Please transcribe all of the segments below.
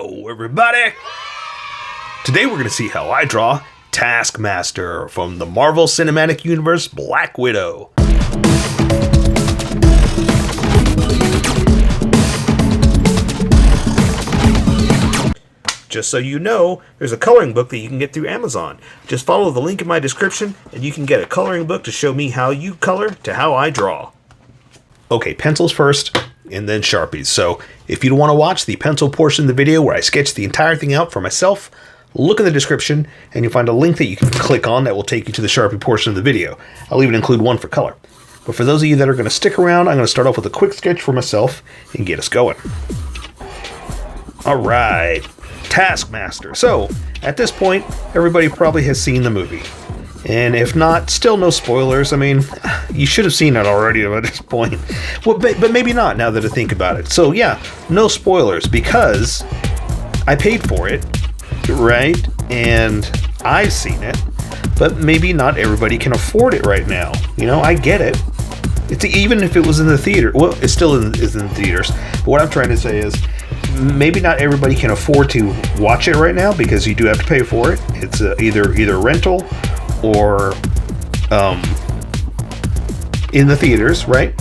Hello, everybody! Today we're going to see how I draw Taskmaster from the Marvel Cinematic Universe Black Widow. Just so you know, there's a coloring book that you can get through Amazon. Just follow the link in my description and you can get a coloring book to show me how you color to how I draw. Okay, pencils first, and then Sharpies. So if you want to watch the pencil portion of the video where I sketch the entire thing out for myself, look in the description and you'll find a link that you can click on that will take you to the Sharpie portion of the video. I'll even include one for color. But for those of you that are going to stick around, I'm going to start off with a quick sketch for myself and get us going. Alright, Taskmaster. So, at this point, everybody probably has seen the movie. And if not, still no spoilers. I mean, you should have seen it already at this point. Well, but maybe not now that I think about it. So yeah, no spoilers because I paid for it, right? And I've seen it, but maybe not everybody can afford it right now. You know, I get it. It's even if it was in the theater. Well, it still is in theaters. But what I'm trying to say is maybe not everybody can afford to watch it right now because you do have to pay for it. It's either rental or in the theaters, right?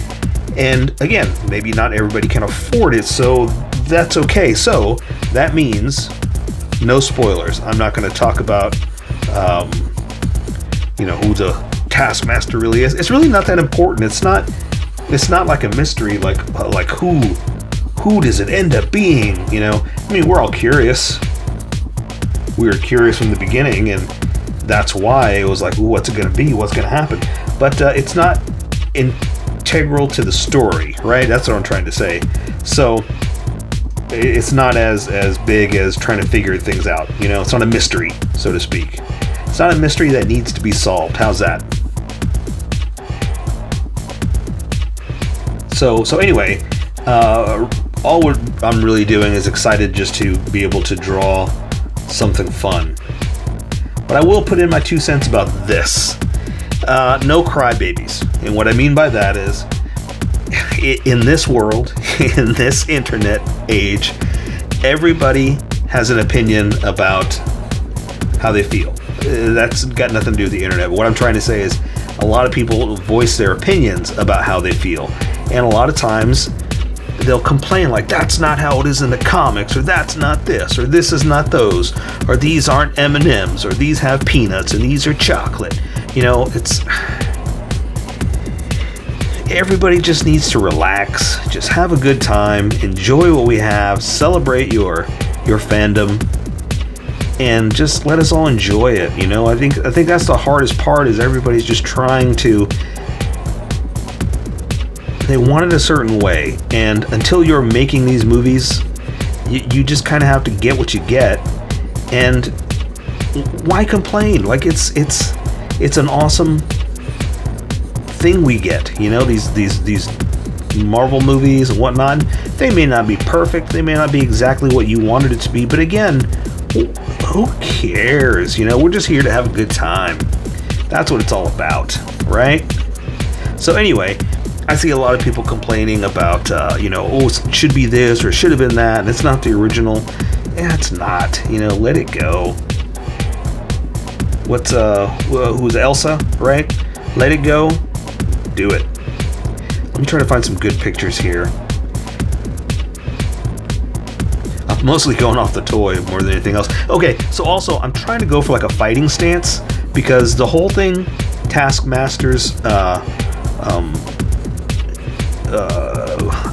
And again, maybe not everybody can afford it, so that's okay. So that means no spoilers. I'm not going to talk about who the Taskmaster really is. It's really not that important. It's not like a mystery like who does it end up being, you know? I mean, we're all curious. We were curious from the beginning, and that's why it was like, ooh, what's it going to be? What's going to happen? But it's not integral to the story, right? That's what I'm trying to say. So it's not as big as trying to figure things out. You know, it's not a mystery, so to speak. It's not a mystery that needs to be solved. How's that? So anyway, all I'm really doing is excited just to be able to draw something fun. But I will put in my 2 cents about this. No crybabies. And what I mean by that is, in this world, in this internet age, everybody has an opinion about how they feel. That's got nothing to do with the internet. But what I'm trying to say is, a lot of people voice their opinions about how they feel. And a lot of times, they'll complain like, that's not how it is in the comics, or that's not this, or this is not those, or these aren't M&Ms, or these have peanuts, and these are chocolate. You know, it's... Everybody just needs to relax, just have a good time, enjoy what we have, celebrate your fandom, and just let us all enjoy it, you know? I think that's the hardest part, is everybody's just trying to... They want it a certain way, and until you're making these movies, you just kind of have to get what you get. And why complain? Like it's an awesome thing we get. You know, these Marvel movies and whatnot. They may not be perfect. They may not be exactly what you wanted it to be. But again, who cares? You know, we're just here to have a good time. That's what it's all about, right? So anyway. I see a lot of people complaining about, it should be this or it should have been that, and it's not the original. Yeah, it's not. You know, let it go. Who's Elsa, right? Let it go. Do it. Let me try to find some good pictures here. I'm mostly going off the toy more than anything else. Okay, so also, I'm trying to go for like a fighting stance, because the whole thing, Taskmaster's,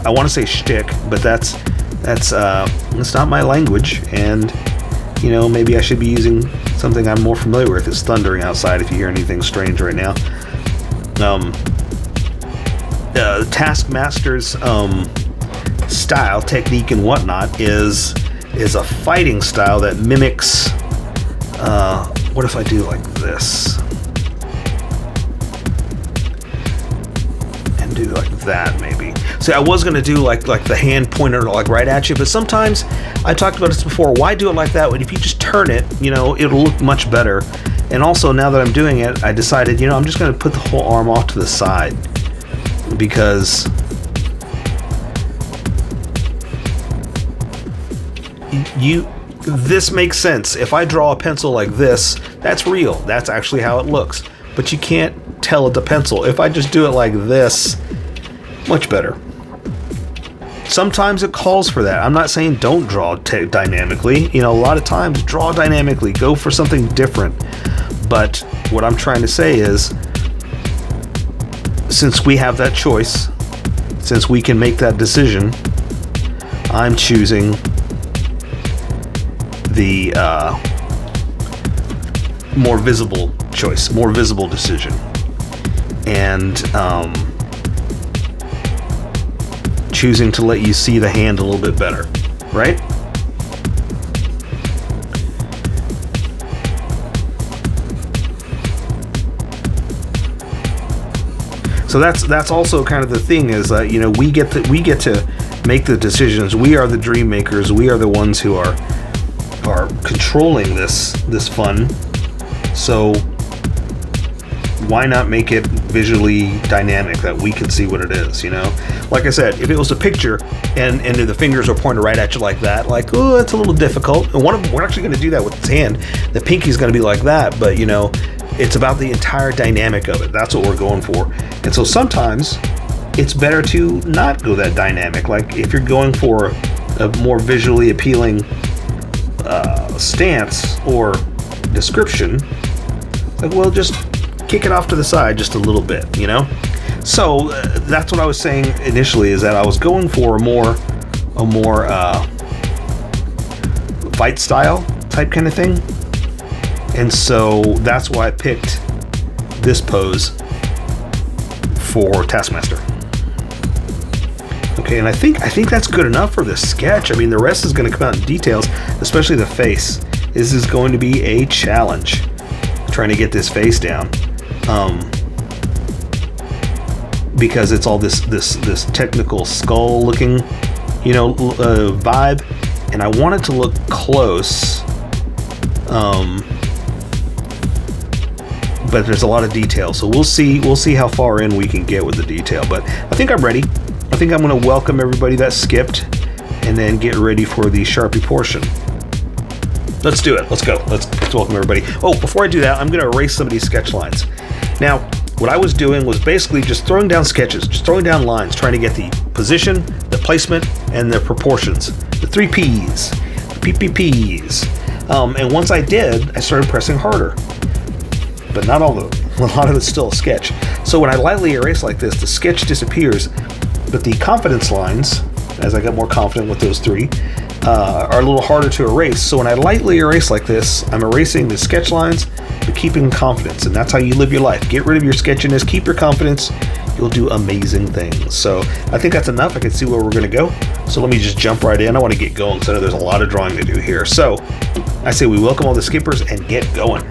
I want to say shtick, but that's not my language, and you know, maybe I should be using something I'm more familiar with. It's thundering outside if you hear anything strange right now. Taskmaster's style, technique, and whatnot is a fighting style that mimics. What if I do like this? Do like that maybe. See, I was gonna do like the hand pointed like right at you, but sometimes I talked about this before. Why do it like that? When if you just turn it, you know, it'll look much better. And also, now that I'm doing it, I decided, you know, I'm just gonna put the whole arm off to the side because this makes sense. If I draw a pencil like this, that's real. That's actually how it looks. But you can't tell it's a pencil. If I just do it like this, much better. Sometimes it calls for that. I'm not saying don't draw dynamically. You know, a lot of times draw dynamically, go for something different. But what I'm trying to say is, since we have that choice, since we can make that decision, I'm choosing the more visible choice, more visible decision. And choosing to let you see the hand a little bit better, right? So that's also kind of the thing, is that, you know, we get to make the decisions. We are the dream makers. We are the ones who are controlling this fun. So why not make it visually dynamic, that we can see what it is, you know? Like I said, if it was a picture and the fingers are pointed right at you like that, like, oh, it's a little difficult. And we're actually going to do that with his hand. The pinky's going to be like that, but, you know, it's about the entire dynamic of it. That's what we're going for. And so sometimes it's better to not go that dynamic. Like if you're going for a more visually appealing stance or description, like, well, just kick it off to the side just a little bit, you know? So that's what I was saying initially, is that I was going for a more fight style type kind of thing. And so that's why I picked this pose for Taskmaster. Okay, and I think that's good enough for this sketch. I mean, the rest is going to come out in details, especially the face. This is going to be a challenge, trying to get this face down. Because it's all this technical skull looking, you know, vibe, and I want it to look close, but there's a lot of detail, so we'll see how far in we can get with the detail. But I think I'm ready. I think I'm going to welcome everybody that skipped, and then get ready for the Sharpie portion. Let's do it. Let's go. Let's welcome everybody. Oh, before I do that, I'm going to erase some of these sketch lines. Now, what I was doing was basically just throwing down sketches, just throwing down lines, trying to get the position, the placement, and the proportions. The 3 Ps, the PPPs. And once I did, I started pressing harder. But not all of it. A lot of it's still a sketch. So when I lightly erase like this, the sketch disappears. But the confidence lines, as I got more confident with those 3, are a little harder to erase. So when I lightly erase like this, I'm erasing the sketch lines, but keeping confidence. And that's how you live your life. Get rid of your sketchiness, keep your confidence. You'll do amazing things. So I think that's enough. I can see where we're going to go. So let me just jump right in. I want to get going, because I know there's a lot of drawing to do here. So I say we welcome all the skippers and get going.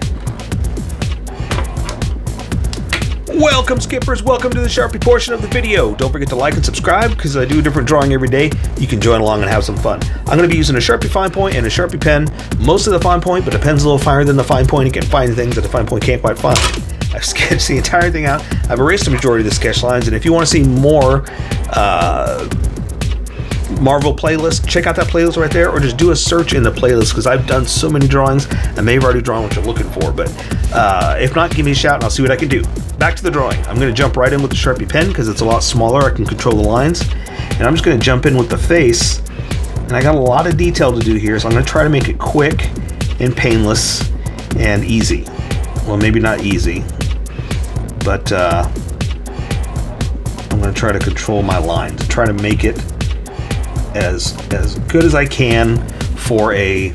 Welcome, skippers. Welcome to the Sharpie portion of the video. Don't forget to like and subscribe, because I do a different drawing every day. You can join along and have some fun. I'm going to be using a Sharpie fine point and a Sharpie pen. Most of the fine point, but the pen's a little finer than the fine point. You can find things that the fine point can't quite find. I've sketched the entire thing out. I've erased the majority of the sketch lines, and if you want to see more Marvel playlist, check out that playlist right there, or just do a search in the playlist, because I've done so many drawings. I may have already drawn what you're looking for, but if not, give me a shout and I'll see what I can do. Back to the drawing. I'm going to jump right in with the Sharpie pen, because it's a lot smaller. I can control the lines, and I'm just going to jump in with the face. And I got a lot of detail to do here, so I'm going to try to make it quick and painless and easy. Well, maybe not easy, but I'm going to try to control my lines, try to make it as good as I can for a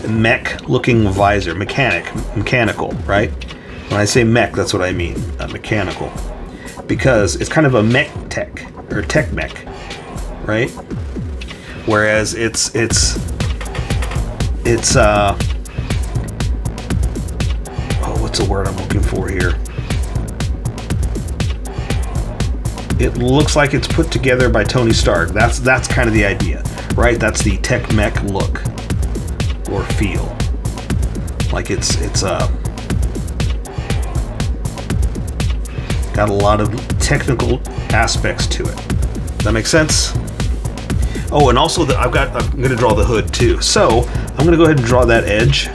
mech looking visor. Mechanical, right? When I say mech, that's what I mean, mechanical, because it's kind of a mech tech, or tech mech, right? Whereas it's what's the word I'm looking for here? It looks like it's put together by Tony Stark. That's kind of the idea, right? That's the tech mech look or feel. Like it's got a lot of technical aspects to it. That makes sense? Oh, and also I'm going to draw the hood too. So I'm going to go ahead and draw that edge,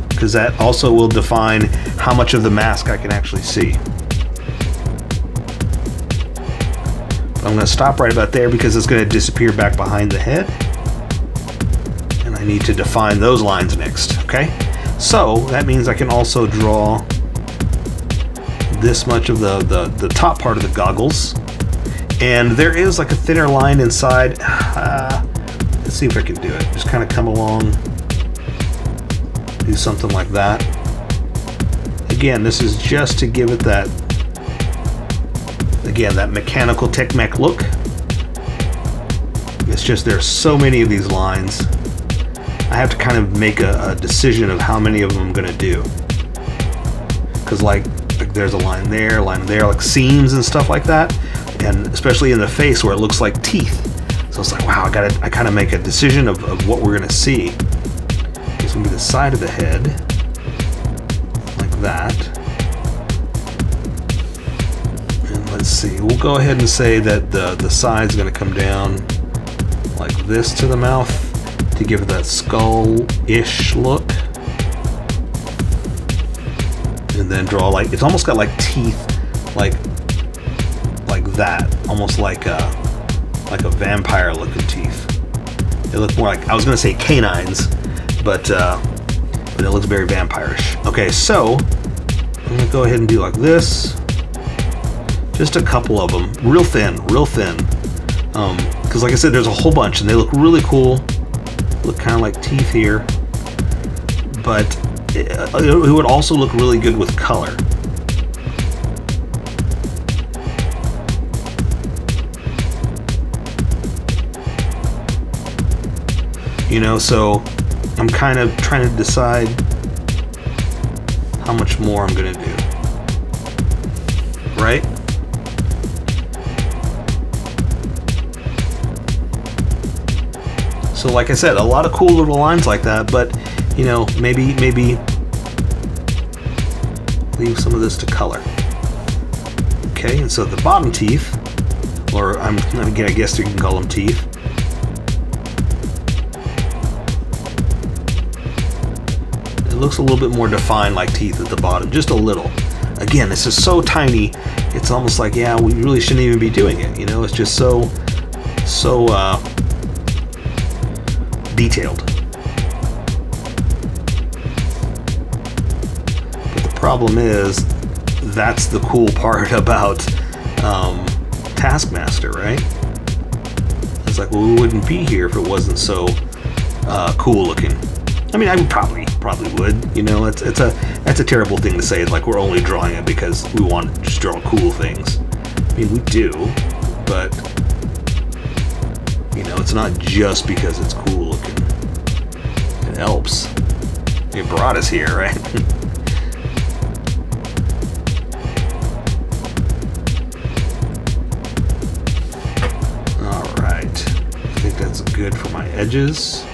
because that also will define how much of the mask I can actually see. I'm going to stop right about there because it's going to disappear back behind the head. And I need to define those lines next, okay? So that means I can also draw this much of the top part of the goggles. And there is like a thinner line inside. Let's see if I can do it. Just kind of come along, do something like that. Again, this is just to give it that, again, that mechanical tech-mech look. It's just there's so many of these lines. I have to kind of make a decision of how many of them I'm going to do. Because like there's a line there, like seams and stuff like that. And especially in the face where it looks like teeth. So it's like, wow, I kind of make a decision of what we're going to see. It's going to be the side of the head, like that. And let's see, we'll go ahead and say that the side's going to come down like this to the mouth to give it that skull-ish look. And then draw like, it's almost got like teeth, like that, almost like a vampire looking teeth. They look more like, I was gonna say canines, but it looks very vampirish. Okay, so I'm gonna go ahead and do like this, just a couple of them, real thin, because like I said, there's a whole bunch and they look really cool, look kind of like teeth here, but it would also look really good with color. You know, so I'm kind of trying to decide how much more I'm gonna do, right? So like I said, a lot of cool little lines like that, but you know, maybe leave some of this to color. Okay, and so the bottom teeth, or I guess you can call them teeth. Looks a little bit more defined like teeth at the bottom, just a little. Again, this is so tiny, it's almost like, yeah, we really shouldn't even be doing it, you know, it's just so detailed. But the problem is, that's the cool part about Taskmaster, right? It's like, well, we wouldn't be here if it wasn't so cool looking. I mean, I would probably would. You know, that's a terrible thing to say. It's like we're only drawing it because we want to just draw cool things. I mean, we do, but you know, it's not just because it's cool looking. It helps. It brought us here, right? All right. I think that's good for my edges.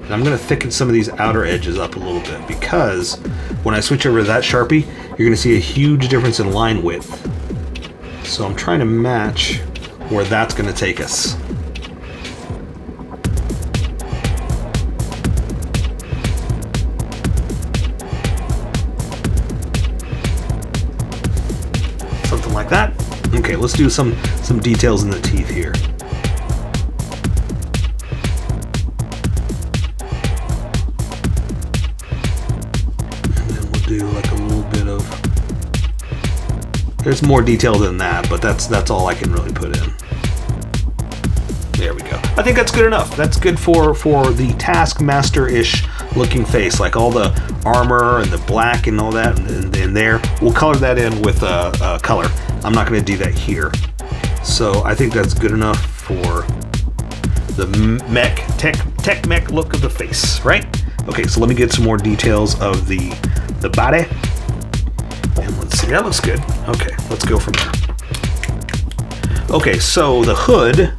And I'm going to thicken some of these outer edges up a little bit because when I switch over to that Sharpie, you're going to see a huge difference in line width. So I'm trying to match where that's going to take us. Something like that. Okay, let's do some details in the teeth here. Do like a little bit of, there's more detail than that, but that's all I can really put in. There we go. I think that's good enough. That's good for the Taskmaster-ish looking face, like all the armor and the black and all that and there. We'll color that in with color. I'm not going to do that here. So I think that's good enough for the tech mech look of the face, right? Okay, so let me get some more details of the body, and let's see, that looks good. Okay, let's go from there. Okay, so the hood,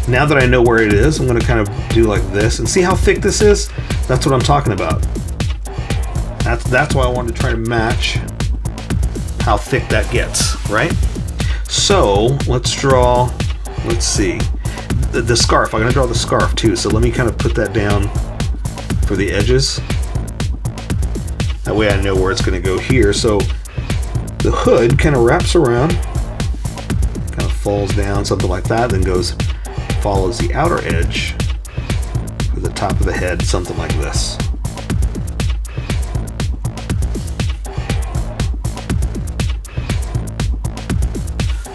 now that I know where it is, I'm going to kind of do like this and see how thick this is. That's what I'm talking about. That's why I wanted to try to match how thick that gets, right? So let's draw, let's see, the scarf. I'm gonna draw the scarf too, so let me kind of put that down for the edges. That way I know where it's gonna go here. So the hood kind of wraps around, kind of falls down, something like that, then follows the outer edge for the top of the head, something like this.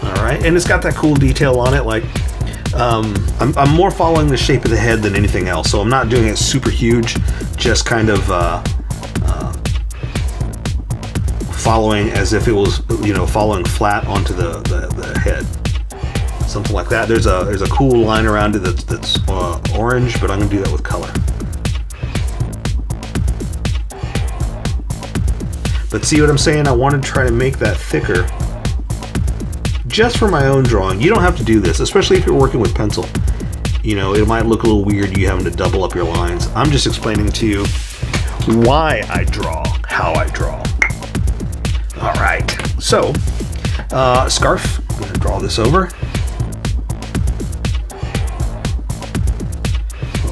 Alright, and it's got that cool detail on it, like I'm more following the shape of the head than anything else, so I'm not doing it super huge, just kind of following as if it was, you know, following flat onto the head, something like that. There's a cool line around it that's orange, but I'm gonna do that with color. But see what I'm saying? I want to try to make that thicker just for my own drawing. You don't have to do this, especially if you're working with pencil. You know, it might look a little weird you having to double up your lines. I'm just explaining to you why I draw how I draw. All right, so scarf, I'm gonna draw this over.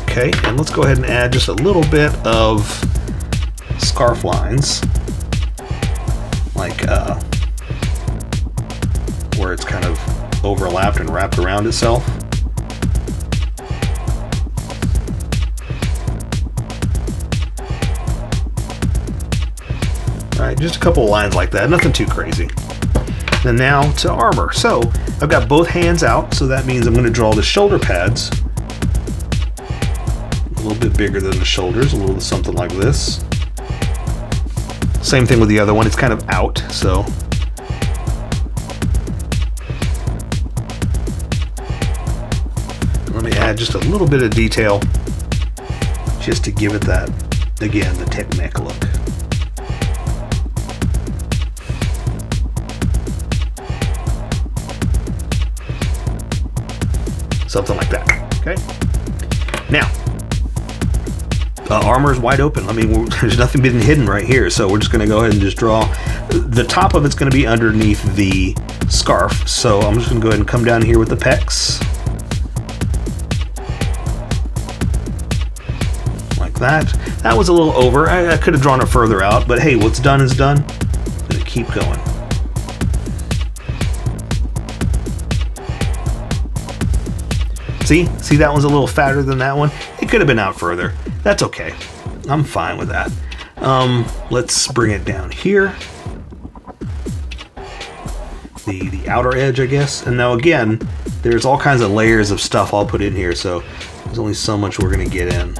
Okay, and let's go ahead and add just a little bit of scarf lines, like where it's kind of overlapped and wrapped around itself. All right, just a couple of lines like that, nothing too crazy. And now to armor. So I've got both hands out, so that means I'm going to draw the shoulder pads a little bit bigger than the shoulders, a little something like this. Same thing with the other one, it's kind of out, so. Let me add just a little bit of detail just to give it that, again, the tech neck look. Something like that, okay? Now, armor is wide open. I mean, there's nothing being hidden right here, so we're just gonna go ahead and just draw. The top of it's gonna be underneath the scarf, so I'm just gonna go ahead and come down here with the pecs. Like that. That was a little over. I could have drawn it further out, but hey, what's done is done. I'm gonna keep going. See, that one's a little fatter than that one. It could have been out further. That's okay. I'm fine with that. Let's bring it down here. The outer edge, I guess. And now again, there's all kinds of layers of stuff I'll put in here, so there's only so much we're gonna get in.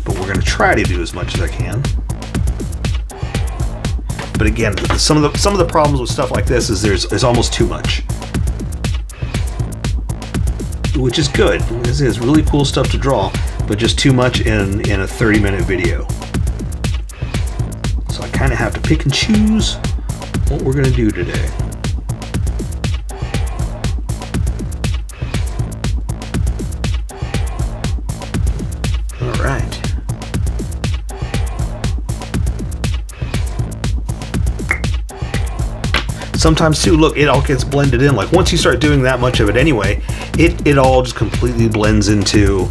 But we're gonna try to do as much as I can. But again, some of the problems with stuff like this is there's almost too much. Which is good. This is really cool stuff to draw, but just too much in a 30-minute video. So I kind of have to pick and choose what we're going to do today. All right. Sometimes too, look, it all gets blended in. Like once you start doing that much of it anyway, it all just completely blends into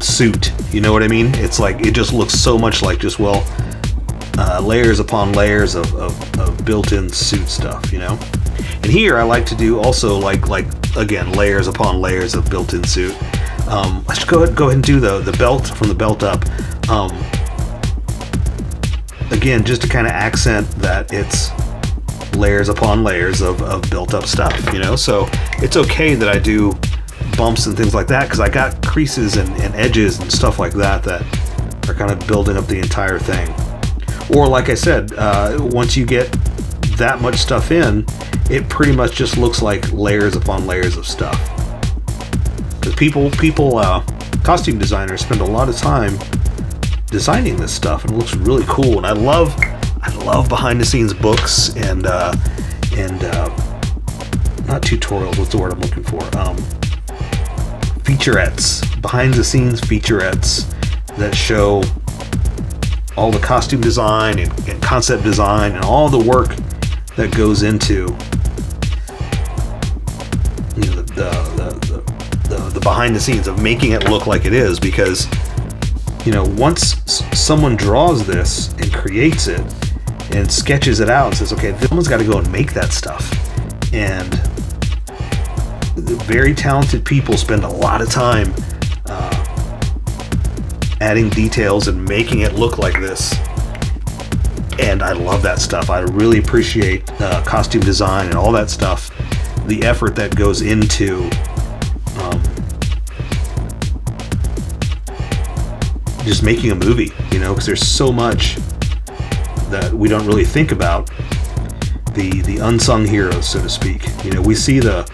suit. You know what I mean? It's like it just looks so much like just layers upon layers of built-in suit stuff. You know. And here I like to do also like again layers upon layers of built-in suit. Let's go ahead and do the belt from the belt up. Again, just to kind of accent that it's layers upon layers of built up stuff, you know? So it's okay that I do bumps and things like that because I got creases and edges and stuff like that are kind of building up the entire thing. Or like I said, once you get that much stuff in, it pretty much just looks like layers upon layers of stuff. Because people, costume designers spend a lot of time designing this stuff, and it looks really cool. And I love behind the scenes books and not tutorials. What's the word I'm looking for? Featurettes, behind the scenes featurettes that show all the costume design and concept design and all the work that goes into, you know, the behind the scenes of making it look like it is, because, you know, once someone draws this and creates it and sketches it out and says, okay, someone's got to go and make that stuff, and very talented people spend a lot of time adding details and making it look like this, and I love that stuff. I really appreciate costume design and all that stuff, the effort that goes into just making a movie, you know, because there's so much that we don't really think about, the unsung heroes, so to speak. You know, we see the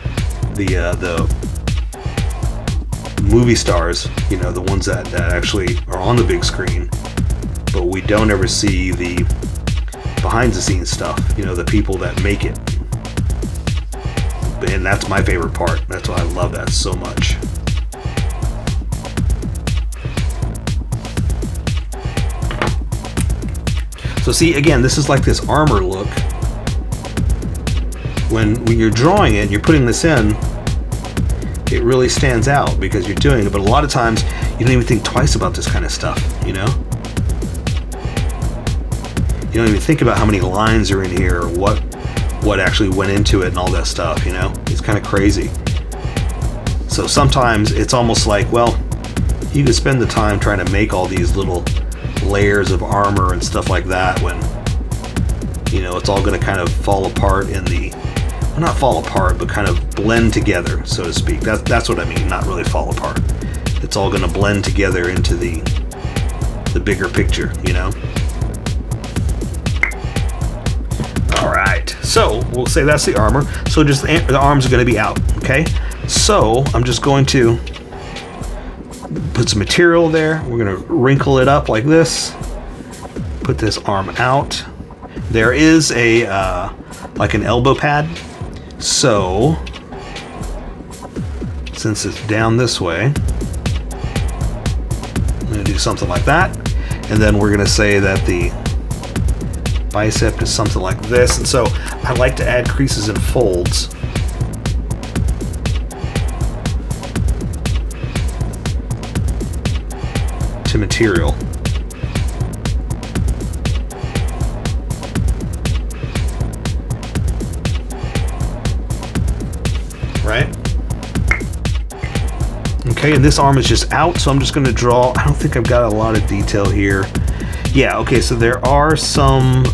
movie stars, you know, the ones that actually are on the big screen, but we don't ever see the behind the scenes stuff, you know, the people that make it. And that's my favorite part. That's why I love that so much. So see, again, this is like this armor look. When you're drawing it, you're putting this in, it really stands out because you're doing it. But a lot of times, you don't even think twice about this kind of stuff, you know? You don't even think about how many lines are in here, or what actually went into it and all that stuff, you know? It's kind of crazy. So sometimes it's almost like, well, you could spend the time trying to make all these little layers of armor and stuff like that when, you know, it's all going to kind of fall apart in the, well, not fall apart, but kind of blend together, so to speak. That's what I mean, not really fall apart. It's all going to blend together into the bigger picture, you know? All right, so we'll say that's the armor. So just the arms are going to be out, okay? So I'm just going to put some material there. We're going to wrinkle it up like this. Put this arm out. There is a like an elbow pad. So since it's down this way, I'm going to do something like that. And then we're going to say that the bicep is something like this. And so I like to add creases and folds. To material. Right? Okay, and this arm is just out, so I'm just going to draw. I don't think I've got a lot of detail here. Yeah, okay, so there are some,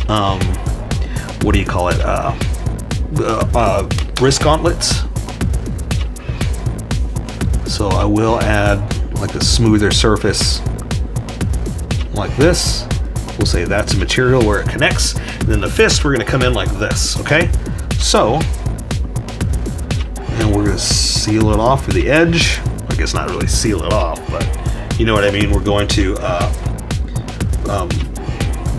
what do you call it? Wrist gauntlets. So I will add like a smoother surface like this. We'll say that's a material where it connects. And then the fist, we're going to come in like this, okay? So, and we're going to seal it off for the edge. I guess not really seal it off, but you know what I mean. We're going to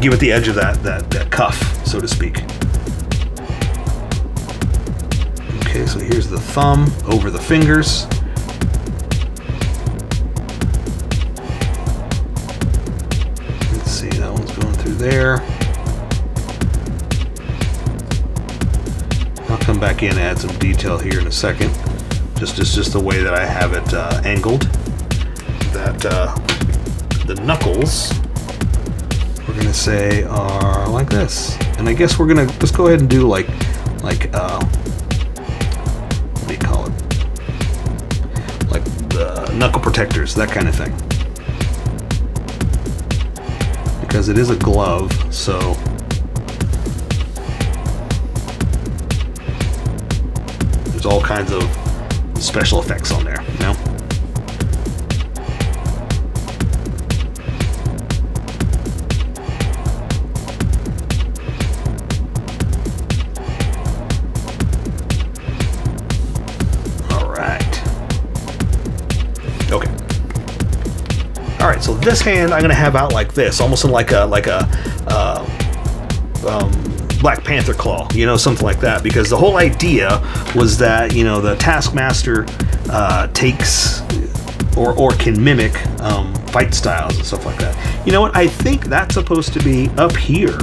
give it the edge of that cuff, so to speak. Okay, so here's the thumb over the fingers. Let's see, that one's going through there. I'll come back in and add some detail here in a second. Just the way that I have it angled. That the knuckles, we're gonna say, are like this. And I guess we're gonna let's go ahead and do like what do you call it? Like the knuckle protectors, that kind of thing. Because it is a glove, so there's all kinds of special effects on there, you know? All right, so this hand I'm gonna have out like this, almost in like a Black Panther claw, you know, something like that. Because the whole idea was that, you know, the Taskmaster takes or can mimic fight styles and stuff like that. You know what? I think that's supposed to be up here.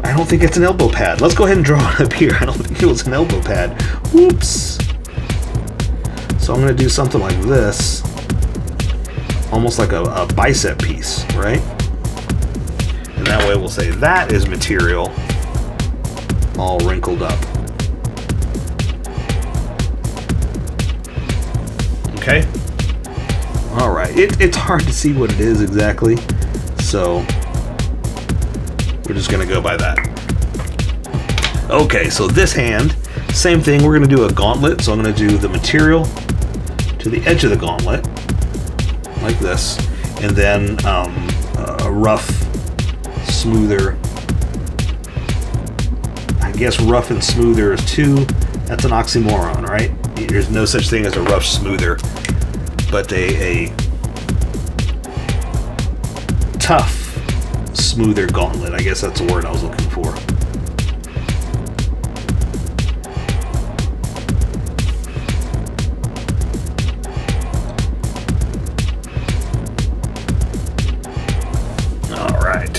I don't think it's an elbow pad. Let's go ahead and draw it up here. I don't think it was an elbow pad. Whoops. So I'm going to do something like this. Almost like a bicep piece, right? And that way we'll say that is material all wrinkled up. Okay? All right. It's hard to see what it is exactly. So we're just going to go by that. Okay, so this hand, same thing. We're going to do a gauntlet. So I'm going to do the material to the edge of the gauntlet, like this. And then a rough, smoother. I guess rough and smoother is two. That's an oxymoron, right? There's no such thing as a rough smoother, but a tough smoother gauntlet. I guess that's the word I was looking for. All right.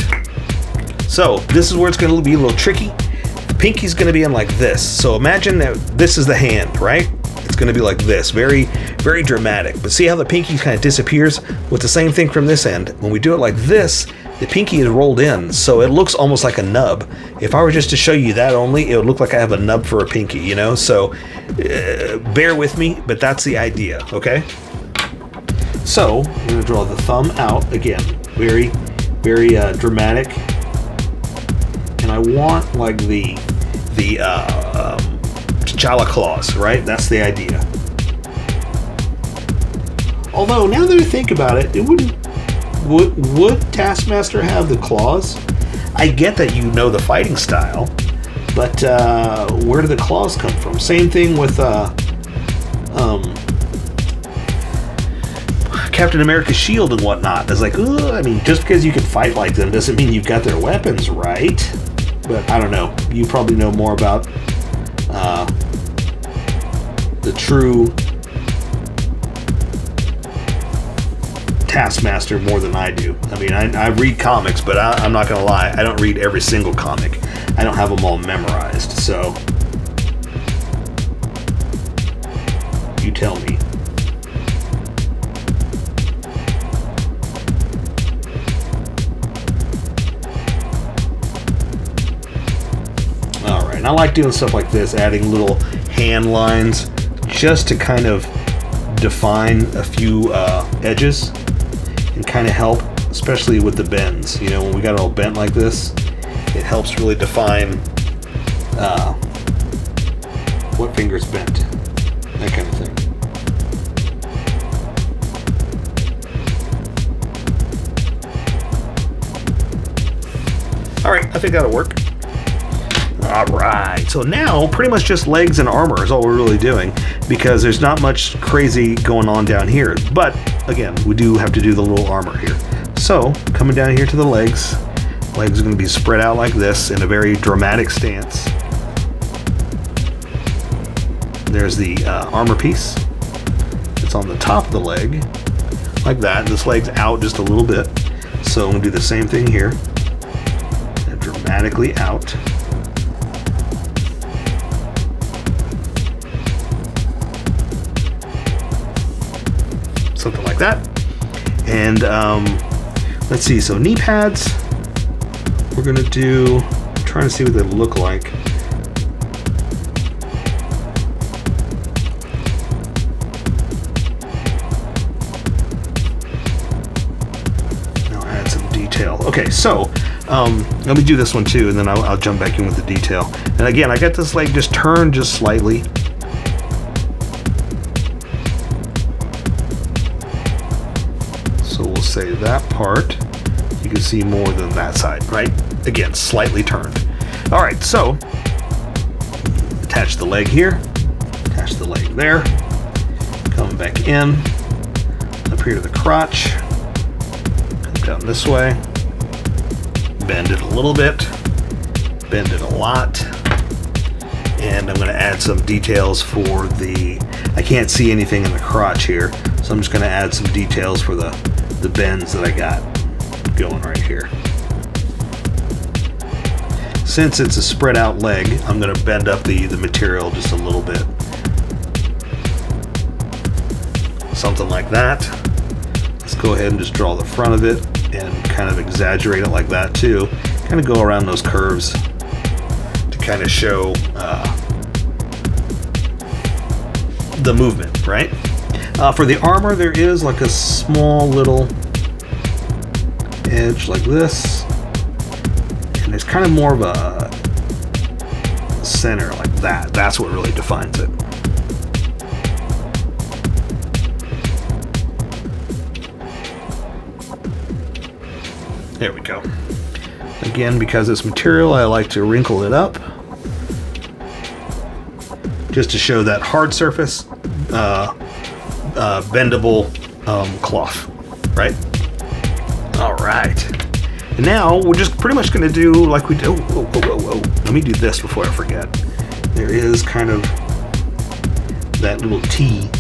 So this is where it's going to be a little tricky. The pinky's going to be in like this. So imagine that this is the hand, right? It's going to be like this, very, very dramatic. But see how the pinky kind of disappears? With the same thing from this end. When we do it like this, the pinky is rolled in, so it looks almost like a nub. If I were just to show you that only, it would look like I have a nub for a pinky, you know? So bear with me, but that's the idea, okay? So I'm going to draw the thumb out again, very, very dramatic. And I want like the T'Challa claws, right? That's the idea. Although now that I think about it, it wouldn't. Would Taskmaster have the claws? I get that you know the fighting style, but where do the claws come from? Same thing with Captain America's shield and whatnot. It's like, I mean, just because you can fight like them doesn't mean you've got their weapons, right? But I don't know. You probably know more about the true Taskmaster more than I do. I mean, I read comics, but I'm not going to lie. I don't read every single comic. I don't have them all memorized, so you tell me. All right, and I like doing stuff like this, adding little hand lines just to kind of define a few edges. And kind of help, especially with the bends. You know, when we got it all bent like this, it helps really define what finger's bent, that kind of thing. All right, I think that'll work. All right, so now pretty much just legs and armor is all we're really doing, because there's not much crazy going on down here. But again, we do have to do the little armor here. So coming down here to the legs are going to be spread out like this in a very dramatic stance. There's the armor piece. It's on the top of the leg, like that. This leg's out just a little bit. So I'm going to do the same thing here. And dramatically out. Something like that. And let's see, so knee pads, we're gonna do, I'm trying to see what they look like. Now add some detail. Okay, so let me do this one too, and then I'll jump back in with the detail. And again, I got this leg just turned just slightly. So we'll say that part, you can see more than that side, right? Again, slightly turned. All right, so attach the leg here, attach the leg there, come back in, up here to the crotch, come down this way, bend it a little bit, bend it a lot, and I'm going to add some details for the, I can't see anything in the crotch here, so I'm just going to add some details for the bends that I got going right here. since it's a spread out leg, I'm going to bend up the material just a little bit. Something like that. Let's go ahead and just draw the front of it and kind of exaggerate it like that too. Kind of go around those curves to kind of show the movement, right? For the armor, there is like a small little edge like this, and there's kind of more of a center like that. That's what really defines it. There we go. Again, because it's material, I like to wrinkle it up just to show that hard surface, bendable cloth, right? All right. And now we're just pretty much going to do like we do. Whoa. Let me do this before I forget. There is kind of that little T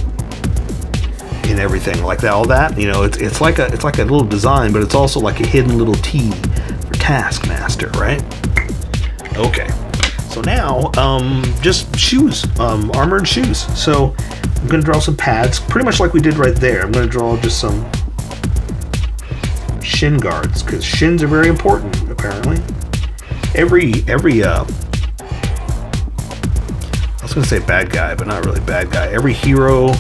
in everything, like that. All that, you know, it's like a little design, but it's also like a hidden little T for Taskmaster, right? Okay. So now, just shoes, armor and shoes. So I'm going to draw some pads, pretty much like we did right there. I'm going to draw just some shin guards, because shins are very important, apparently. Every I was going to say bad guy, but not really bad guy. Every hero,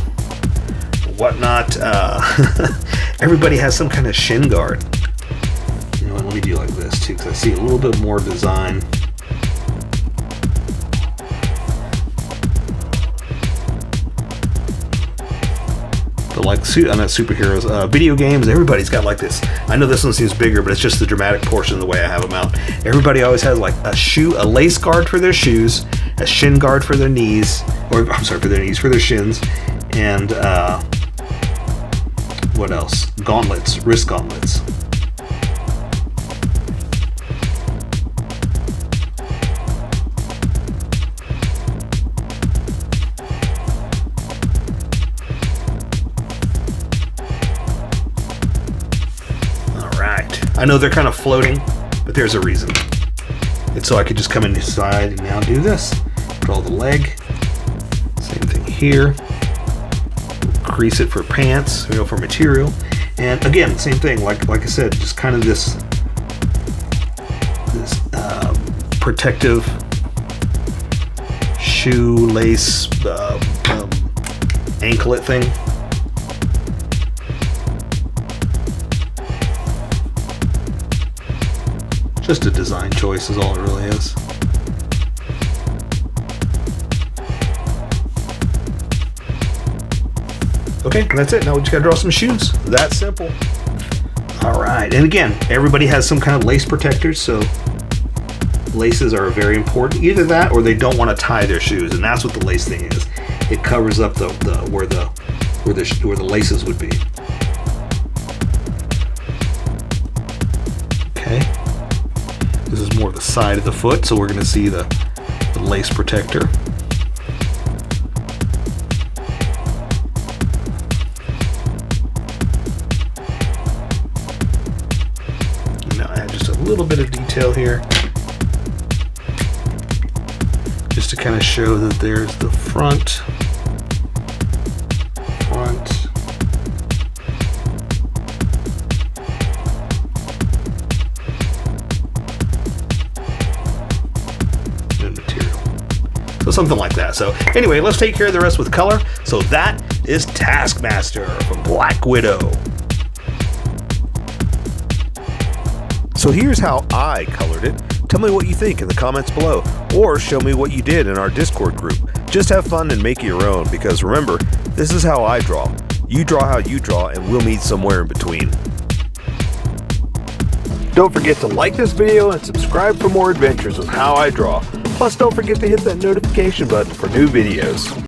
whatnot, everybody has some kind of shin guard. You know what, let me do like this too, because I see a little bit more design. But like, I'm not superheroes. Video games, everybody's got like this. I know this one seems bigger, but it's just the dramatic portion of the way I have them out. Everybody always has like a lace guard for their shoes, a shin guard for their knees, or I'm sorry, for their knees, for their shins, and what else? Gauntlets, wrist gauntlets. I know they're kind of floating, but there's a reason. And so I could just come inside and now do this. Draw the leg. Same thing here. Crease it for pants, you know, for material. And again, same thing. Like I said, just kind of this protective shoelace anklet thing. Just a design choice is all it really is. Okay, that's it. Now we just gotta draw some shoes. That simple. All right, and again, everybody has some kind of lace protectors, so laces are very important. Either that or they don't want to tie their shoes, and that's what the lace thing is. It covers up where the laces would be. Okay. This is more the side of the foot, so we're going to see the lace protector. Now I have just a little bit of detail here, just to kind of show that there's the front. Something like that. So anyway, let's take care of the rest with color. So that is Taskmaster from Black Widow. So here's how I colored it. Tell me what you think in the comments below, or show me what you did in our Discord group. Just have fun and make it your own, because remember, this is how I draw. You draw how you draw, and we'll meet somewhere in between. Don't forget to like this video and subscribe for more adventures with How I Draw. Plus, don't forget to hit that notification button for new videos.